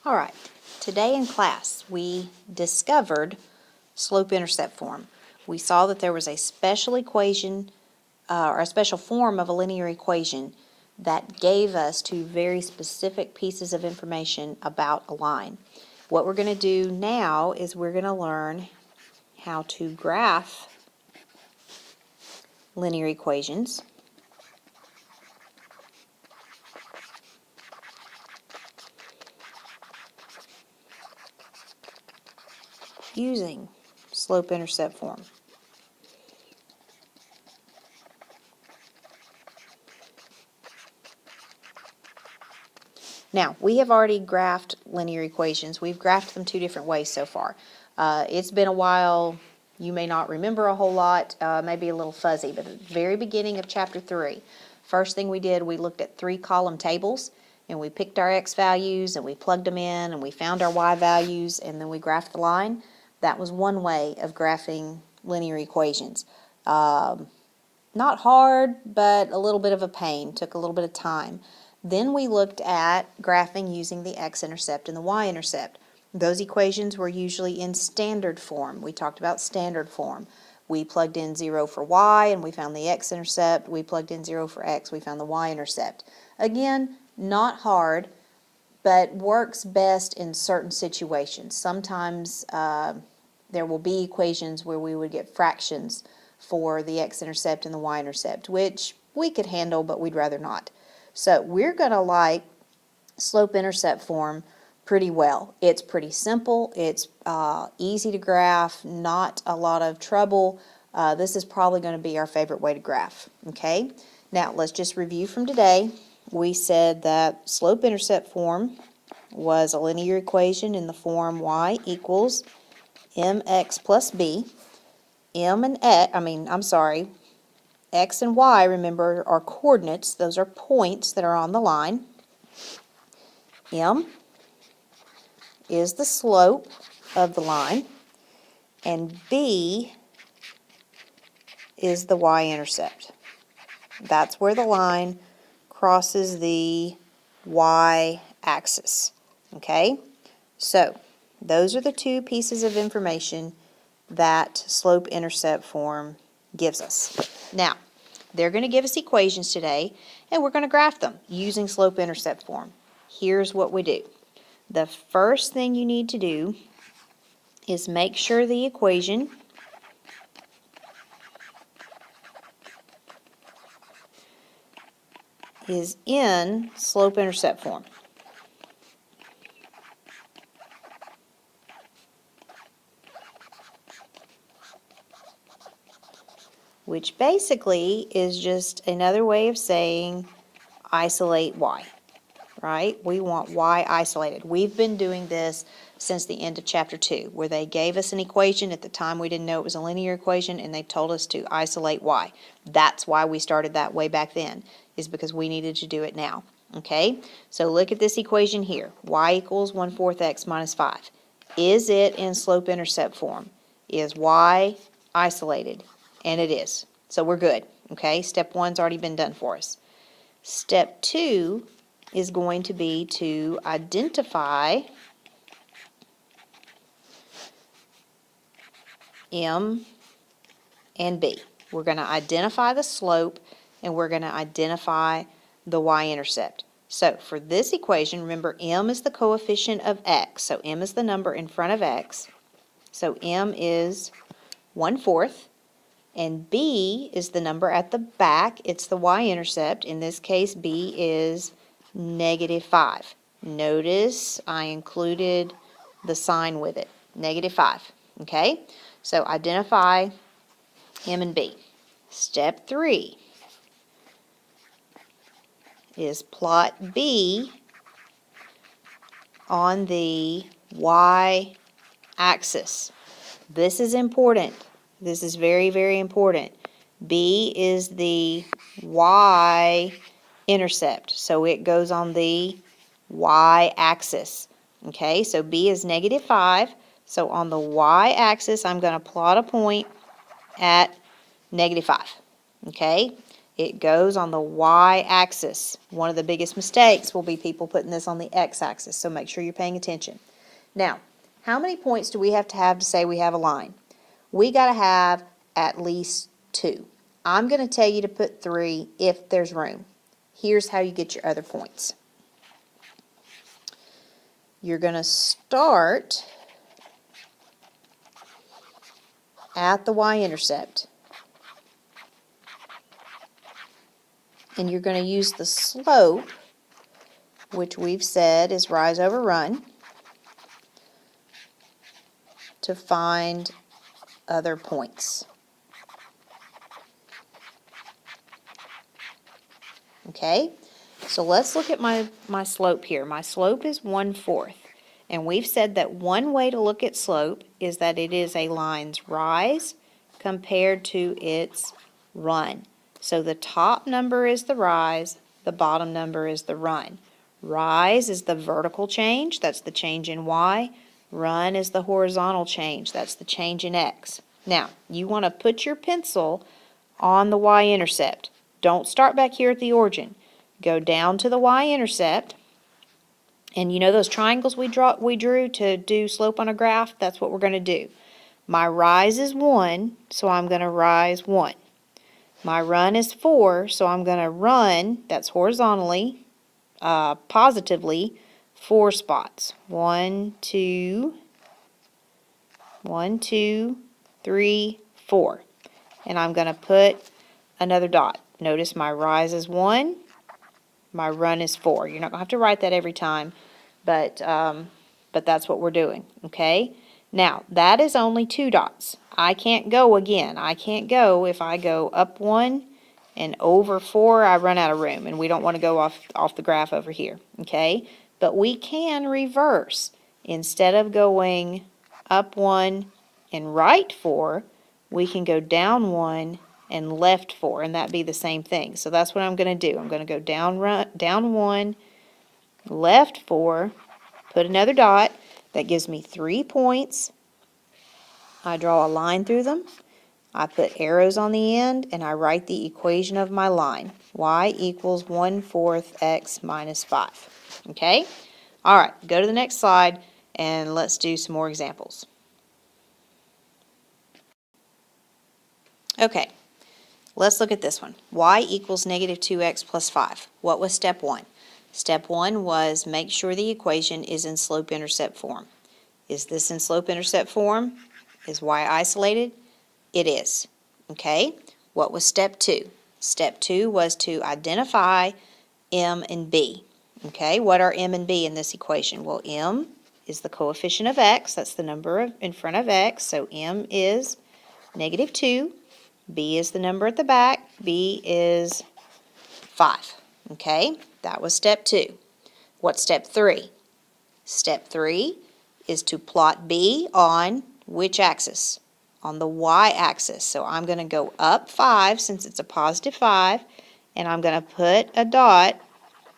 All right, today in class we discovered slope-intercept form. We saw that there was a special equation or a special form of a linear equation that gave us two very specific pieces of information about a line. What we're going to do now is we're going to learn how to graph linear equations using slope-intercept form. Now, we have already graphed linear equations. We've graphed them two different ways so far. It's been a while. You may not remember a whole lot, maybe a little fuzzy, but at the very beginning of Chapter 3, first thing we did, we looked at 3-column tables, and we picked our x values, and we plugged them in, and we found our y values, and then we graphed the line. That was one way of graphing linear equations. Not hard, but a little bit of a pain, took a little bit of time. Then we looked at graphing using the x-intercept and the y-intercept. Those equations were usually in standard form. We talked about standard form. We plugged in 0 for y and we found the x-intercept. We plugged in 0 for x, we found the y-intercept. Again, not hard, but works best in certain situations. Sometimes there will be equations where we would get fractions for the x-intercept and the y-intercept, which we could handle, but we'd rather not. So we're going to like slope-intercept form pretty well. It's pretty simple. It's easy to graph, not a lot of trouble. This is probably going to be our favorite way to graph. Okay? Now, let's just review from today. We said that slope-intercept form was a linear equation in the form y equals mx plus b. X and y, remember, are coordinates. Those are points that are on the line. M is the slope of the line, and B is the y-intercept. That's where the line crosses the y-axis. Okay? So, those are the two pieces of information that slope-intercept form gives us. Now, they're going to give us equations today, and we're going to graph them using slope-intercept form. Here's what we do. The first thing you need to do is make sure the equation is in slope-intercept form. Which basically is just another way of saying isolate y, right? We want y isolated. We've been doing this since the end of Chapter 2, where they gave us an equation. At the time, we didn't know it was a linear equation, and they told us to isolate y. That's why we started that way back then, is because we needed to do it now. Okay? So look at this equation here. Y equals 1/4 x minus 5. Is it in slope-intercept form? Is y isolated? And it is. So we're good. Okay, step 1's already been done for us. Step 2 is going to be to identify M and B. We're going to identify the slope and we're going to identify the y-intercept. So for this equation, remember M is the coefficient of x. So M is the number in front of x. So M is 1/4. And B is the number at the back. It's the y-intercept. In this case, B is -5. Notice I included the sign with it, -5. Okay? So identify M and B. Step 3 is plot B on the y-axis. This is important. This is very, very important. B is the y-intercept, so it goes on the y-axis. Okay, so B is -5. So on the y-axis, I'm going to plot a point at -5. Okay, It goes on the y-axis. One of the biggest mistakes will be people putting this on the x-axis, so make sure you're paying attention. Now, how many points do we have to say we have a line? We got to have at least 2. I'm going to tell you to put 3 if there's room. Here's how you get your other points. You're going to start at the y-intercept. And you're going to use the slope, which we've said is rise over run, to find other points. Okay, so let's look at my slope here. My slope is 1/4. And we've said that one way to look at slope is that it is a line's rise compared to its run. So the top number is the rise, the bottom number is the run. Rise is the vertical change, that's the change in y. Run is the horizontal change, that's the change in x. Now, you want to put your pencil on the y-intercept. Don't start back here at the origin. Go down to the y-intercept. And you know those triangles we drew to do slope on a graph? That's what we're going to do. My rise is 1, so I'm going to rise 1. My run is 4, so I'm going to run, that's horizontally, positively, 4 spots. 1, 2, 1, 2, 3, 4. And I'm going to put another dot. Notice my rise is 1, my run is 4. You're not going to have to write that every time, but that's what we're doing, okay? Now, that is only 2 dots. I can't go again. I can't go if I go up 1 and over 4, I run out of room, and we don't want to go off the graph over here, okay? But we can reverse. Instead of going up 1 and right 4, we can go down 1 and left 4, and that'd be the same thing. So that's what I'm going to do. I'm going to go down 1, left 4, put another dot. That gives me 3 points. I draw a line through them. I put arrows on the end, and I write the equation of my line. Y equals 1/4 x minus 5. Okay? All right, go to the next slide, and let's do some more examples. Okay, let's look at this one. Y equals negative 2x plus 5. What was step 1? Step 1 was make sure the equation is in slope-intercept form. Is this in slope-intercept form? Is y isolated? It is. Okay, what was step 2? Step 2 was to identify m and b. Okay, what are m and b in this equation? Well, m is the coefficient of x, that's the number in front of x, so m is negative 2. B is the number at the back, b is 5. Okay, that was step 2. What's step 3? Step 3 is to plot b on which axis? On the y-axis. So I'm going to go up 5 since it's a positive 5, and I'm going to put a dot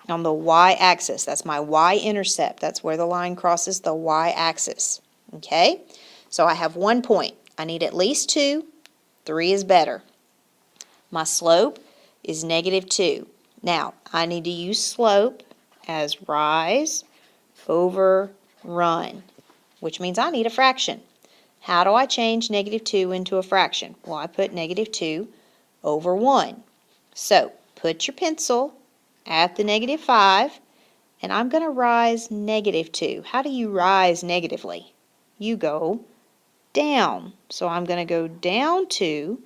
on the y-axis. That's my y-intercept. That's where the line crosses the y-axis. Okay? So I have 1 point. I need at least 2. 3 is better. My slope is negative 2. Now, I need to use slope as rise over run, which means I need a fraction. How do I change negative 2 into a fraction? Well, I put negative 2 over 1. So, put your pencil at the negative 5, and I'm going to rise negative 2. How do you rise negatively? You go down. So I'm going to go down 2,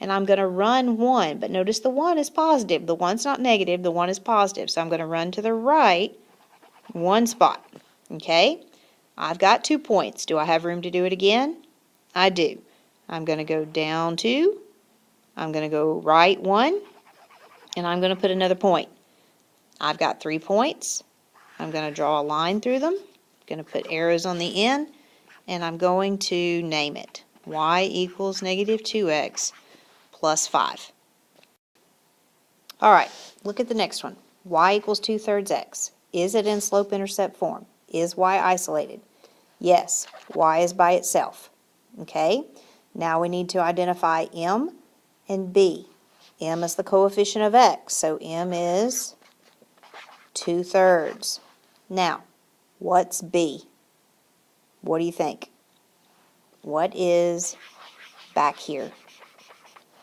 and I'm going to run 1. But notice the 1 is positive. The 1's not negative, the 1 is positive. So I'm going to run to the right 1 spot. Okay? I've got 2 points. Do I have room to do it again? I do. I'm going to go down 2, I'm going to go right 1, and I'm going to put another point. I've got 3 points. I'm going to draw a line through them. I'm going to put arrows on the end, and I'm going to name it. Y equals negative 2x plus 5. All right, look at the next one. Y equals 2/3 x. Is it in slope-intercept form? Is y isolated? Yes, y is by itself. Okay, now we need to identify m and b. M is the coefficient of x, so M is 2/3. Now, what's B? What do you think? What is back here?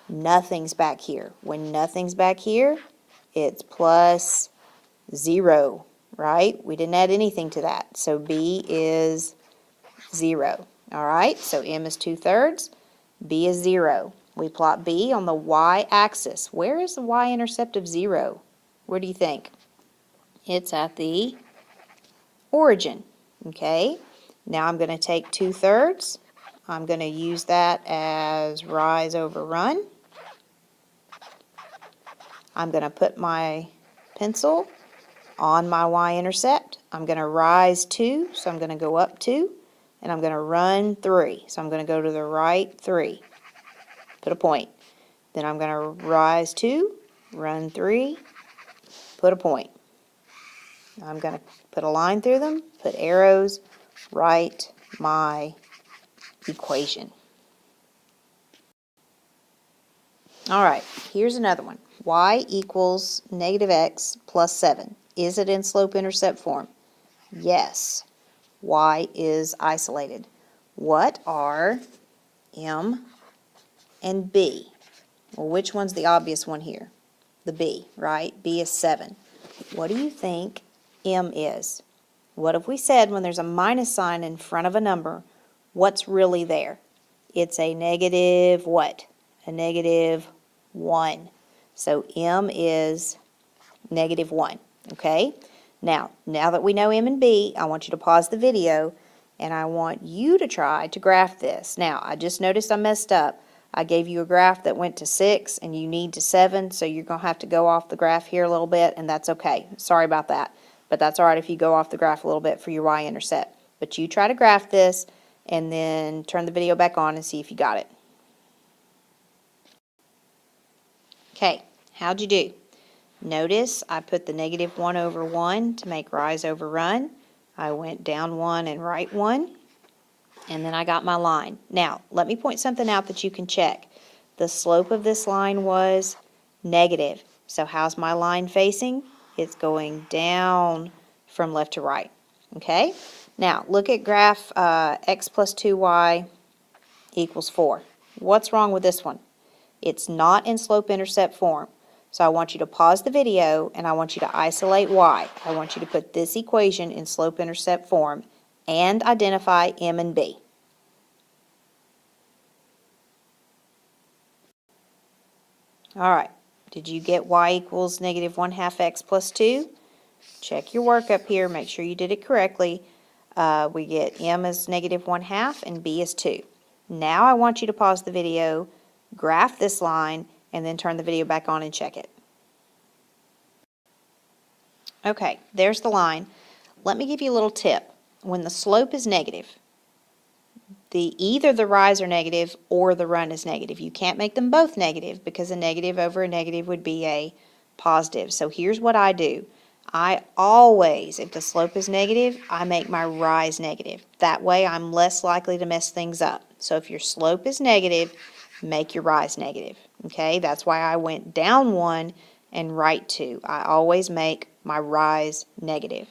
Nothing's back here. When nothing's back here, it's plus 0, right? We didn't add anything to that, so B is 0. All right, so M is 2/3, B is 0. We plot B on the y-axis. Where is the y-intercept of 0? Where do you think? It's at the origin, okay? Now I'm going to take 2/3. I'm going to use that as rise over run. I'm going to put my pencil on my y-intercept. I'm going to rise 2, so I'm going to go up 2, and I'm going to run 3. So I'm going to go to the right 3. Put a point. Then I'm going to rise 2, run 3, put a point. I'm going to put a line through them, put arrows, write my equation. All right, here's another one. Y equals negative x plus 7. Is it in slope-intercept form? Yes. Y is isolated. What are M and B? Well, which one's the obvious one here? The B, right? B is 7. What do you think M is? What have we said when there's a minus sign in front of a number? What's really there? It's a negative what? A negative 1. So M is negative 1, okay? Now that we know M and B, I want you to pause the video and I want you to try to graph this. Now, I just noticed I messed up. I gave you a graph that went to 6 and you need to 7, so you're going to have to go off the graph here a little bit, and that's okay. Sorry about that, but that's all right if you go off the graph a little bit for your y-intercept. But you try to graph this and then turn the video back on and see if you got it. Okay, how'd you do? Notice I put the negative 1 over 1 to make rise over run. I went down 1 and right 1, and then I got my line. Now, let me point something out that you can check. The slope of this line was negative. So how's my line facing? It's going down from left to right. Okay? Now, look at graph x plus 2y equals 4. What's wrong with this one? It's not in slope-intercept form. So I want you to pause the video and I want you to isolate y. I want you to put this equation in slope-intercept form and identify M and B. All right, did you get y equals negative 1/2 x plus 2? Check your work up here, make sure you did it correctly. We get M is negative 1/2 and B is 2. Now I want you to pause the video, graph this line, and then turn the video back on and check it. Okay, there's the line. Let me give you a little tip. When the slope is negative, either the rise are negative or the run is negative. You can't make them both negative because a negative over a negative would be a positive. So here's what I do. I always, if the slope is negative, I make my rise negative. That way I'm less likely to mess things up. So if your slope is negative, make your rise negative. Okay, that's why I went down 1 and right 2. I always make my rise negative.